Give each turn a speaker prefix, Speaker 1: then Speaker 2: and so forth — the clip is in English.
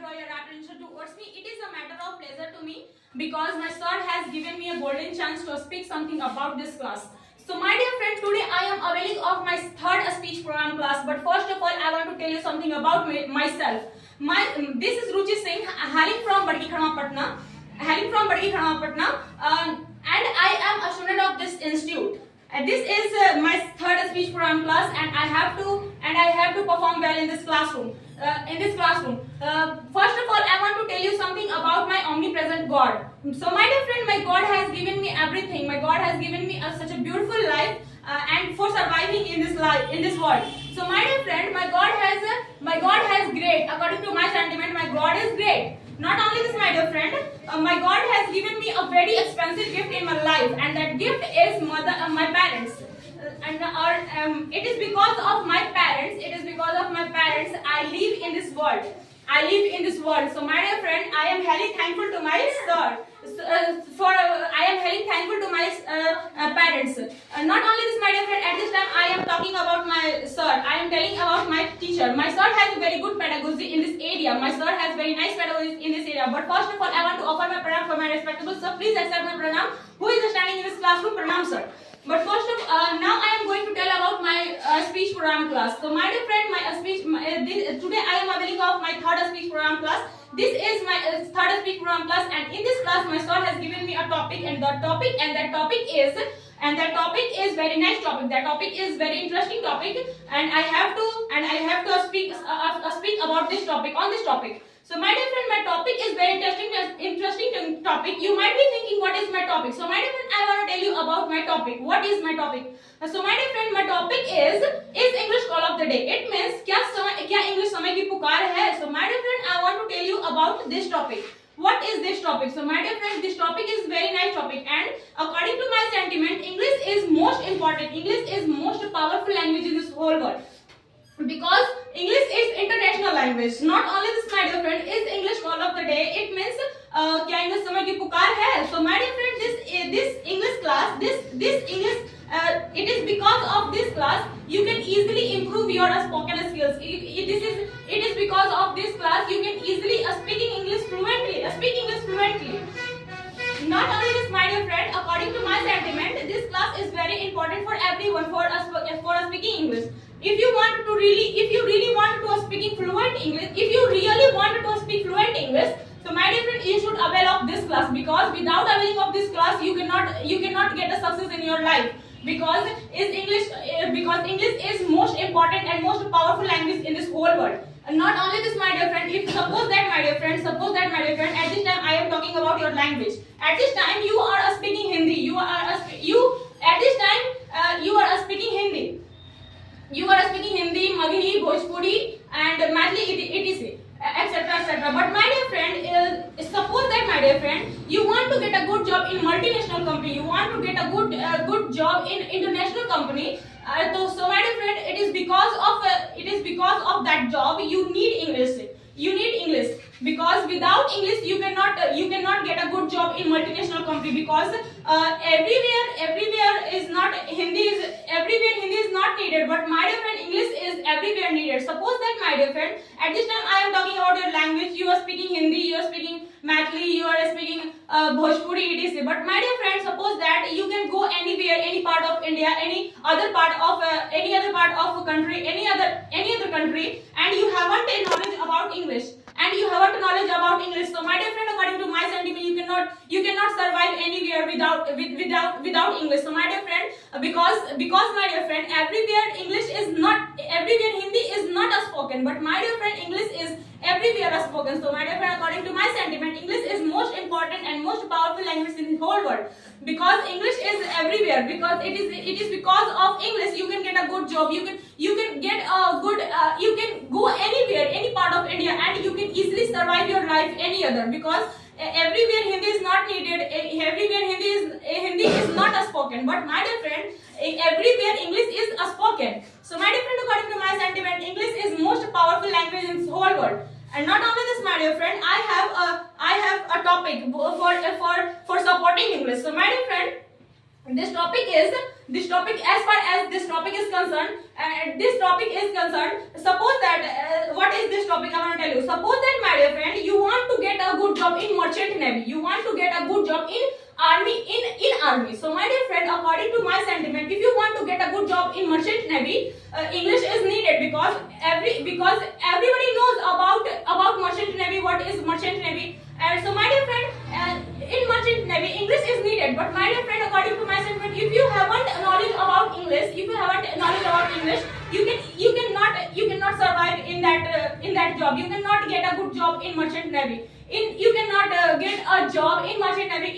Speaker 1: draw your attention towards me. It is a matter of pleasure to me because my sir has given me a golden chance to speak something about this class. So my dear friend, today I am availing of my third speech program class. But first of all, I want to tell you something about myself. This is Ruchi Singh, hailing from Badgi Khanwa, Patna. And I am a student of this institute. And this is my third speech program class, and I have to perform well in this classroom. First of all, I want to tell you something about my omnipresent God. So, my dear friend, my God has given me everything. My God has given me such a beautiful life, and for surviving in this world. So, my dear friend, my God has great. According to my sentiment, my God is great. Not only this, my dear friend, my God has given me a very expensive gift in my life, and that gift is my parents. It is because of my parents. I live in this world. So, my dear friend, I am highly thankful to my sir. I am highly thankful to my parents. Not only this, my dear friend, at this time I am talking about my sir. I am telling about my teacher. My sir has a very good pedagogy in this area. My sir has very nice pedagogy in this area. But first of all, I want to offer my pranam for my respectable sir. Please accept my pranam. Who is standing in this classroom? Pranam, sir. But first of now I am going to tell about my speech program class. So my dear friend, today I am availing of my third speech program class. This is my third speech program class, and in this class my sir has given me a topic, and that topic is very nice topic. That topic is very interesting topic, and I have to speak about this topic on this topic. So my dear friend, my topic is very interesting topic. You might be thinking, what is my topic? So my dear friend, I want to tell you about my topic. What is my topic? So my dear friend, my topic is English call of the day. It means क्या English समय की पुकार है? So my dear friend, I want to tell you about this topic. What is this topic? So my dear friend, this topic is very nice topic, and according to my sentiment, English is most important. English is most powerful language in this whole world. Because English is international language. Not only this, my dear friend, is English call of the day. It means क्या English समय की पुकार है. So my dear friend, this English class, this English, it is because of this class you can easily improve your spoken skills. It is because of this class you can easily speak English fluently. Not only this, my dear friend, according to my sentiment, this class is very important for everyone for speaking English. If you really want to speak fluent English, so my dear friend, you should avail of this class, because without availing of this class, you cannot get a success in your life. Because English is most important and most powerful language in this whole world. And not only this, my dear friend, suppose that my dear friend, at this time I am talking about your language. At this time you are speaking Hindi. You are speaking Hindi. You are speaking Hindi, Maghi, Bhojpuri, and Maithili, etc. etc. But my dear friend, suppose that my dear friend, you want to get a good job in multinational company. You want to get a good job in international company. So my dear friend, it is because of that job you need English. Because without English you cannot get a good job in multinational company, because everywhere is not Hindi is not needed, but my dear friend, English is everywhere needed. Suppose that my dear friend, at this time I am talking about your language. You are speaking Hindi, you are speaking Maithili, you are speaking Bhojpuri, etc. But my dear friend, suppose that you can go anywhere, any part of India, any other part of country, any other country, and you haven't a knowledge about English. So my dear friend, according to my sentiment, you cannot survive anywhere without English. So my dear friend, because my dear friend, everywhere Hindi is not a spoken, but my dear friend, English is everywhere a spoken. So my dear friend, according to my sentiment, English is most important and most powerful language in the whole world. Because English is everywhere. Because it is because of English you can get a good job. You can get a good. You can go anywhere, any part of India, and you can easily survive your life any other. Because everywhere Hindi is not needed. Everywhere Hindi is not a spoken. But my dear friend, everywhere English is a spoken. So my dear friend, according to my sentiment, English is most powerful language in this whole world. And not only this, my dear friend, I have a topic for supporting English. So my dear friend, this topic as far as this topic is concerned, suppose that what is this topic I want to tell you. Suppose that, my dear friend, get a good job in merchant navy. You want to get a good job in army. In army. So my dear friend, according to my sentiment, if you want to get a good job in merchant navy, English is needed, because everybody knows about merchant navy. What is merchant navy? And so my dear friend, in merchant navy, English is needed. But my dear friend, according to my sentiment, if you haven't knowledge about English, you cannot survive in that job. You cannot get a good job in merchant navy. You cannot get a job in merchant navy